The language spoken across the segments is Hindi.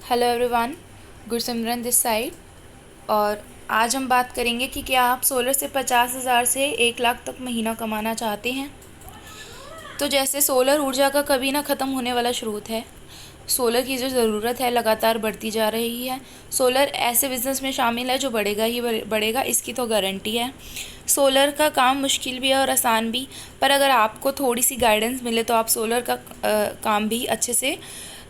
Hello everyone, Gursimran this side. और आज हम बात करेंगे कि क्या आप सोलर से 50,000 से 1 लाख तक महीना कमाना चाहते हैं। तो जैसे सोलर ऊर्जा का कभी ना ख़त्म होने वाला स्रोत है। सोलर की जो ज़रूरत है लगातार बढ़ती जा रही है। सोलर ऐसे बिज़नेस में शामिल है जो बढ़ेगा ही बढ़ेगा, इसकी तो गारंटी है। सोलर का काम मुश्किल भी है और आसान भी, पर अगर आपको थोड़ी सी गाइडेंस मिले तो आप सोलर का काम भी अच्छे से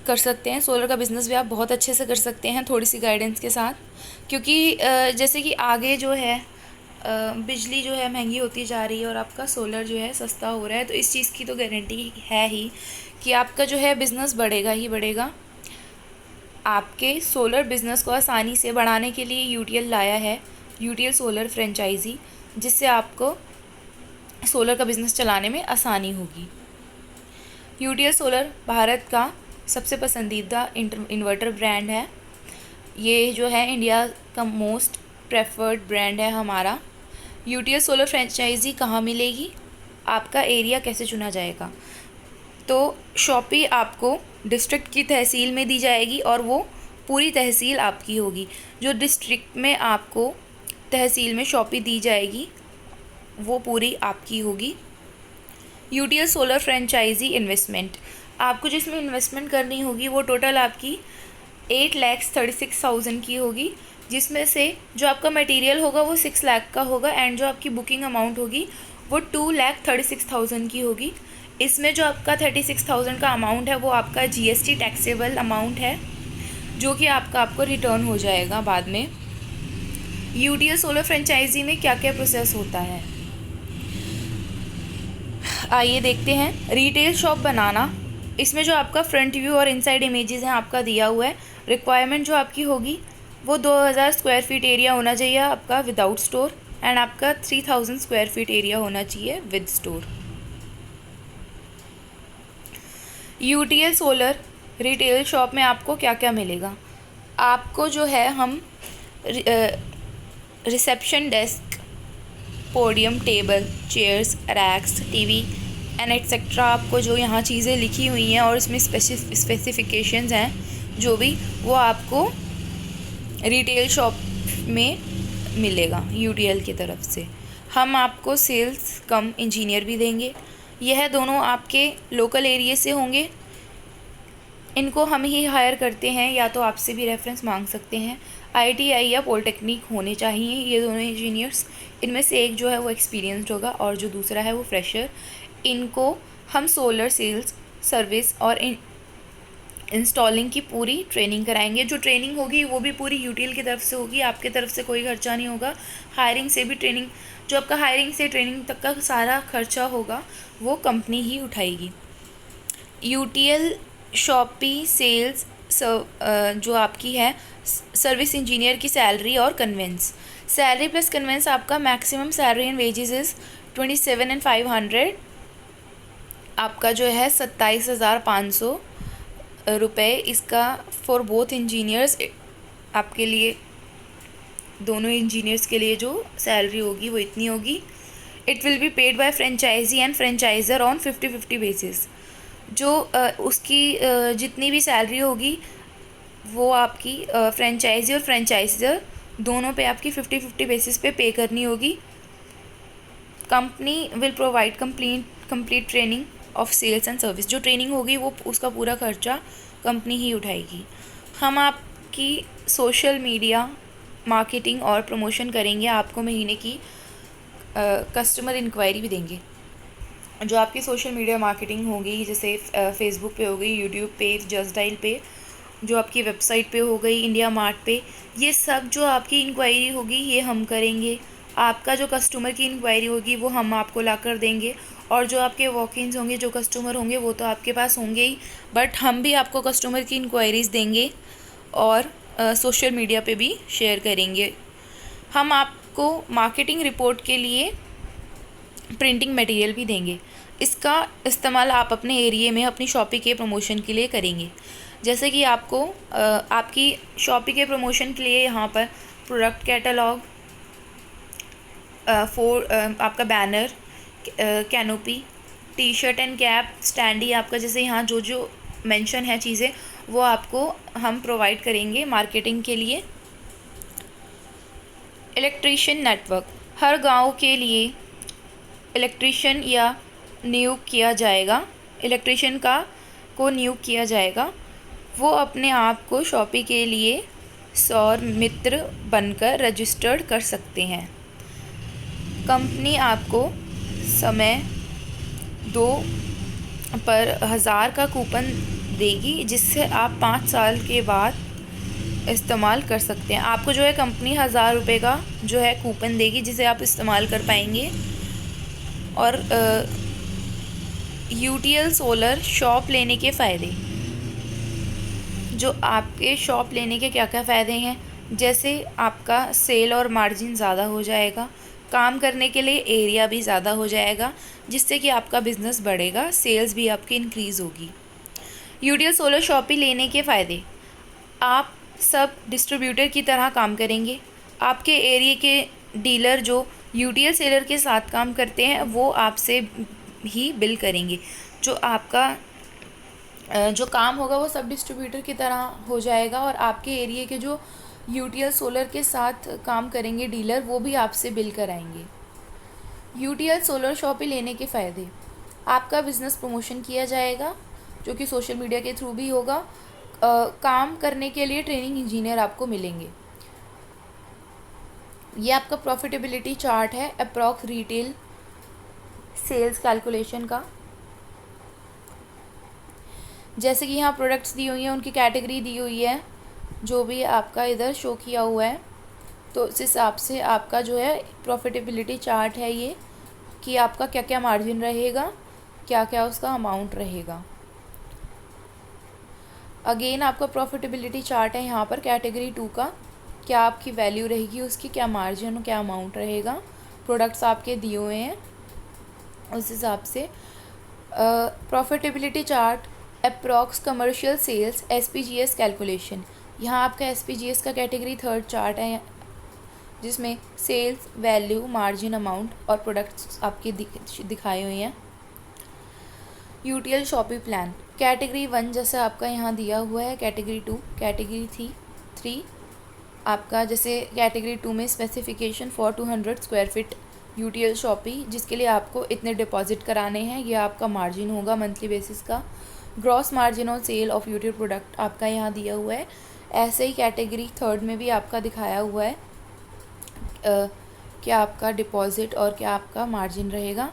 कर सकते हैं। सोलर का बिज़नेस भी आप बहुत अच्छे से कर सकते हैं थोड़ी सी गाइडेंस के साथ, क्योंकि जैसे कि आगे जो है बिजली जो है महंगी होती जा रही है और आपका सोलर जो है सस्ता हो रहा है, तो इस चीज़ की तो गारंटी है ही कि आपका जो है बिज़नेस बढ़ेगा ही बढ़ेगा। आपके सोलर बिज़नेस को आसानी से बढ़ाने के लिए यूटीएल लाया है, यूटीएल सोलर फ्रेंचाइजी, जिससे आपको सोलर का बिज़नेस चलाने में आसानी होगी। यूटीएल सोलर भारत का सबसे पसंदीदा इन्वर्टर ब्रांड है। ये जो है इंडिया का मोस्ट प्रेफर्ड ब्रांड है हमारा। यूटीएल सोलर फ्रेंचाइजी कहाँ मिलेगी, आपका एरिया कैसे चुना जाएगा? तो शॉपी आपको डिस्ट्रिक्ट की तहसील में दी जाएगी और वो पूरी तहसील आपकी होगी। जो डिस्ट्रिक्ट में आपको तहसील में शॉपी दी जाएगी वो पूरी आपकी होगी। यूटीएल सोलर फ्रेंचाइजी इन्वेस्टमेंट, आपको जिसमें इन्वेस्टमेंट करनी होगी वो टोटल आपकी 8,36,000 की होगी, जिसमें से जो आपका मटेरियल होगा वो 6 लाख का होगा एंड जो आपकी बुकिंग अमाउंट होगी वो 2,36,000 की होगी। इसमें जो आपका 36,000 का अमाउंट है वो आपका जीएसटी टैक्सेबल अमाउंट है, जो कि आपको रिटर्न हो जाएगा बाद में। यूटीएल सोलर फ्रेंचाइजी में क्या क्या प्रोसेस होता है, आइए देखते हैं। रिटेल शॉप बनाना, इसमें जो आपका फ्रंट व्यू और इनसाइड इमेजेस हैं आपका दिया हुआ है। रिक्वायरमेंट जो आपकी होगी वो 2,000 स्क्वायर फीट एरिया होना चाहिए आपका विदाउट स्टोर, एंड आपका 3,000 स्क्वायर फीट एरिया होना चाहिए with store. UTL solar retail shop में आपको क्या क्या मिलेगा? आपको जो है हम reception desk, podium, table, chairs, racks, TV and etcetera, आपको जो यहाँ चीज़ें लिखी हुई हैं और इसमें स्पेसिफिकेशंस हैं जो भी, वो आपको रिटेल शॉप में मिलेगा यूटीएल की तरफ से। हम आपको सेल्स कम इंजीनियर भी देंगे। यह दोनों आपके लोकल एरिया से होंगे। इनको हम ही हायर करते हैं या तो आपसे भी रेफरेंस मांग सकते हैं। आईटीआई या पॉलिटेक्निक होने चाहिए ये दोनों इंजीनियर्स। इनमें से एक जो है वो एक्सपीरियंस्ड होगा और जो दूसरा है वो फ्रेशर। इनको हम सोलर सेल्स, सर्विस और इंस्टॉलिंग की पूरी ट्रेनिंग कराएंगे। जो ट्रेनिंग होगी वो भी पूरी यूटीएल की तरफ से होगी, आपके तरफ से कोई खर्चा नहीं होगा। हायरिंग से भी ट्रेनिंग, जो आपका हायरिंग से ट्रेनिंग तक का सारा खर्चा होगा वो कंपनी ही उठाएगी। यूटीएल शॉपी सेल्स जो आपकी है सर्विस इंजीनियर की सैलरी और कन्वेंस, सैलरी प्लस कन्वेंस, आपका maximum salary and wages is 27,500। आपका जो है 27,500 रुपये इसका फॉर बोथ इंजीनियर्स। आपके लिए दोनों इंजीनियर्स के लिए जो सैलरी होगी वो इतनी होगी। It will be paid by franchisee and franchiser on 50-50 basis. जो उसकी जितनी भी सैलरी होगी वो आपकी फ्रेंचाइजी और फ्रेंचाइजर दोनों पे आपकी 50-50 बेसिस पे पे करनी होगी। Company will provide complete training of sales and service, जो ट्रेनिंग होगी वो उसका पूरा खर्चा कंपनी ही उठाएगी। हम आपकी सोशल मीडिया मार्केटिंग और प्रमोशन करेंगे, आपको महीने की कस्टमर इंक्वायरी भी देंगे। जो आपकी सोशल मीडिया मार्केटिंग होगी, जैसे फेसबुक पे हो गई, यूट्यूब पे, जस्ट डायल पे, जो आपकी वेबसाइट पे हो गई, इंडिया मार्ट पे, ये सब जो आपकी इंक्वायरी होगी ये हम करेंगे। आपका जो कस्टमर की इंक्वायरी होगी वो हम आपको ला कर देंगे, और जो आपके वॉक-इन्स होंगे, जो कस्टमर होंगे वो तो आपके पास होंगे ही, बट हम भी आपको कस्टमर की इंक्वायरीज़ देंगे और सोशल मीडिया पे भी शेयर करेंगे। हम आपको मार्केटिंग रिपोर्ट के लिए प्रिंटिंग मटेरियल भी देंगे। इसका इस्तेमाल आप अपने एरिया में अपनी शॉपी के प्रमोशन के लिए करेंगे। जैसे कि आपको आपकी शॉपी के प्रमोशन के लिए यहाँ पर प्रोडक्ट कैटलॉग, आपका banner, canopy, T shirt and cap, standee, आपका जैसे यहाँ जो जो मेंशन है चीज़ें, वो आपको हम प्रोवाइड करेंगे मार्केटिंग के लिए। इलेक्ट्रीशियन नेटवर्क, हर गांव के लिए इलेक्ट्रीशियन या नियुक्त किया जाएगा, इलेक्ट्रीशियन को नियुक्त किया जाएगा। वो अपने आप को शॉपी के लिए सौर मित्र बनकर रजिस्टर्ड कर सकते हैं। कंपनी आपको समय 2 पर 1000 का कूपन देगी, जिससे आप 5 साल के बाद इस्तेमाल कर सकते हैं। आपको जो है कंपनी 1000 रुपये का जो है कूपन देगी, जिसे आप इस्तेमाल कर पाएंगे। और यूटीएल सोलर शॉप लेने के फ़ायदे, जो आपके शॉप लेने के क्या क्या फ़ायदे हैं, जैसे आपका सेल और मार्जिन ज़्यादा हो जाएगा, काम करने के लिए एरिया भी ज़्यादा हो जाएगा, जिससे कि आपका बिज़नेस बढ़ेगा, सेल्स भी आपकी इंक्रीज़ होगी। यूटीएल सोलर शॉपी लेने के फ़ायदे, आप सब डिस्ट्रीब्यूटर की तरह काम करेंगे। आपके एरिया के डीलर जो यूटीएल सेलर के साथ काम करते हैं वो आपसे ही बिल करेंगे। जो आपका जो काम होगा वो सब डिस्ट्रीब्यूटर की तरह हो जाएगा, और आपके एरिया के जो यूटीएल सोलर के साथ काम करेंगे डीलर, वो भी आपसे बिल कराएंगे। यूटीएल सोलर शॉपी लेने के फ़ायदे, आपका बिज़नेस प्रमोशन किया जाएगा, जो कि सोशल मीडिया के थ्रू भी होगा। काम करने के लिए ट्रेनिंग इंजीनियर आपको मिलेंगे। ये आपका प्रॉफिटेबिलिटी चार्ट है अप्रॉक्स रिटेल सेल्स कैलकुलेशन का। जैसे कि यहाँ प्रोडक्ट्स दी हुई हैं, उनकी कैटेगरी दी हुई है, जो भी आपका इधर शो किया हुआ है। तो इस हिसाब से आपका जो है प्रॉफिटेबिलिटी चार्ट है ये, कि आपका क्या क्या मार्जिन रहेगा, क्या क्या उसका अमाउंट रहेगा। अगेन आपका प्रॉफिटेबिलिटी चार्ट है यहाँ पर कैटेगरी 2 का, क्या आपकी वैल्यू रहेगी, उसकी क्या मार्जिन और क्या अमाउंट रहेगा। प्रोडक्ट्स आपके दिए हुए हैं उस हिसाब से। Profitability chart approx commercial sales SPGS calculation, यहाँ आपका SPGS का कैटेगरी 3rd चार्ट है, जिसमें सेल्स, वैल्यू, मार्जिन, अमाउंट और प्रोडक्ट्स आपके दिखाए हुए हैं। यूटीएल शॉपी प्लान कैटेगरी 1 जैसे आपका यहाँ दिया हुआ है, कैटेगरी 2, कैटेगरी 3 आपका जैसे कैटेगरी 2 में specification for 200 square feet UTL shoppe, जिसके लिए आपको इतने डिपॉजिट कराने हैं, यह आपका मार्जिन होगा मंथली बेसिस का। ग्रॉस मार्जिन और सेल ऑफ यूटीएल प्रोडक्ट आपका यहाँ दिया हुआ है। ऐसे ही कैटेगरी 3rd में भी आपका दिखाया हुआ है क्या आपका डिपॉजिट और क्या आपका मार्जिन रहेगा।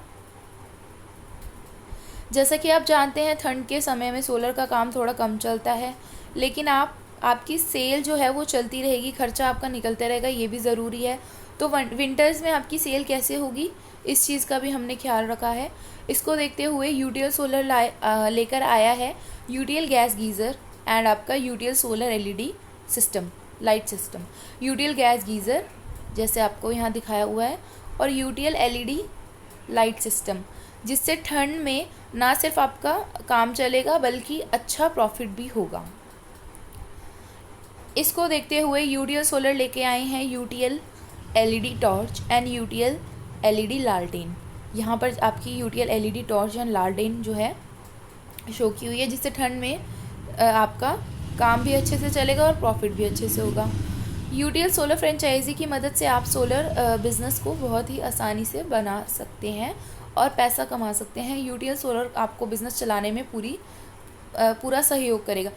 जैसा कि आप जानते हैं ठंड के समय में सोलर का काम थोड़ा कम चलता है, लेकिन आपकी सेल जो है वो चलती रहेगी, खर्चा आपका निकलता रहेगा, ये भी ज़रूरी है। तो विंटर्स में आपकी सेल कैसे होगी, इस चीज़ का भी हमने ख्याल रखा है। इसको देखते हुए यूटीएल सोलर लेकर आया है यूटीएल गैस गीज़र एंड आपका UTL solar LED system, light system. UTL gas geyser जैसे आपको यहाँ दिखाया हुआ है, और यूटीएल LED लाइट सिस्टम, जिससे ठंड में ना सिर्फ आपका काम चलेगा बल्कि अच्छा प्रॉफिट भी होगा। इसको देखते हुए यूटीएल सोलर लेके आए हैं UTL LED torch and UTL LED लालटेन। यहाँ पर आपकी यूटीएल LED टॉर्च एंड लालटेन जो है शो की हुई है, जिससे ठंड में आपका काम भी अच्छे से चलेगा और प्रॉफिट भी अच्छे से होगा। यूटीएल सोलर फ्रेंचाइजी की मदद से आप सोलर बिज़नेस को बहुत ही आसानी से बना सकते हैं और पैसा कमा सकते हैं। यूटीएल सोलर आपको बिज़नेस चलाने में पूरा सहयोग करेगा।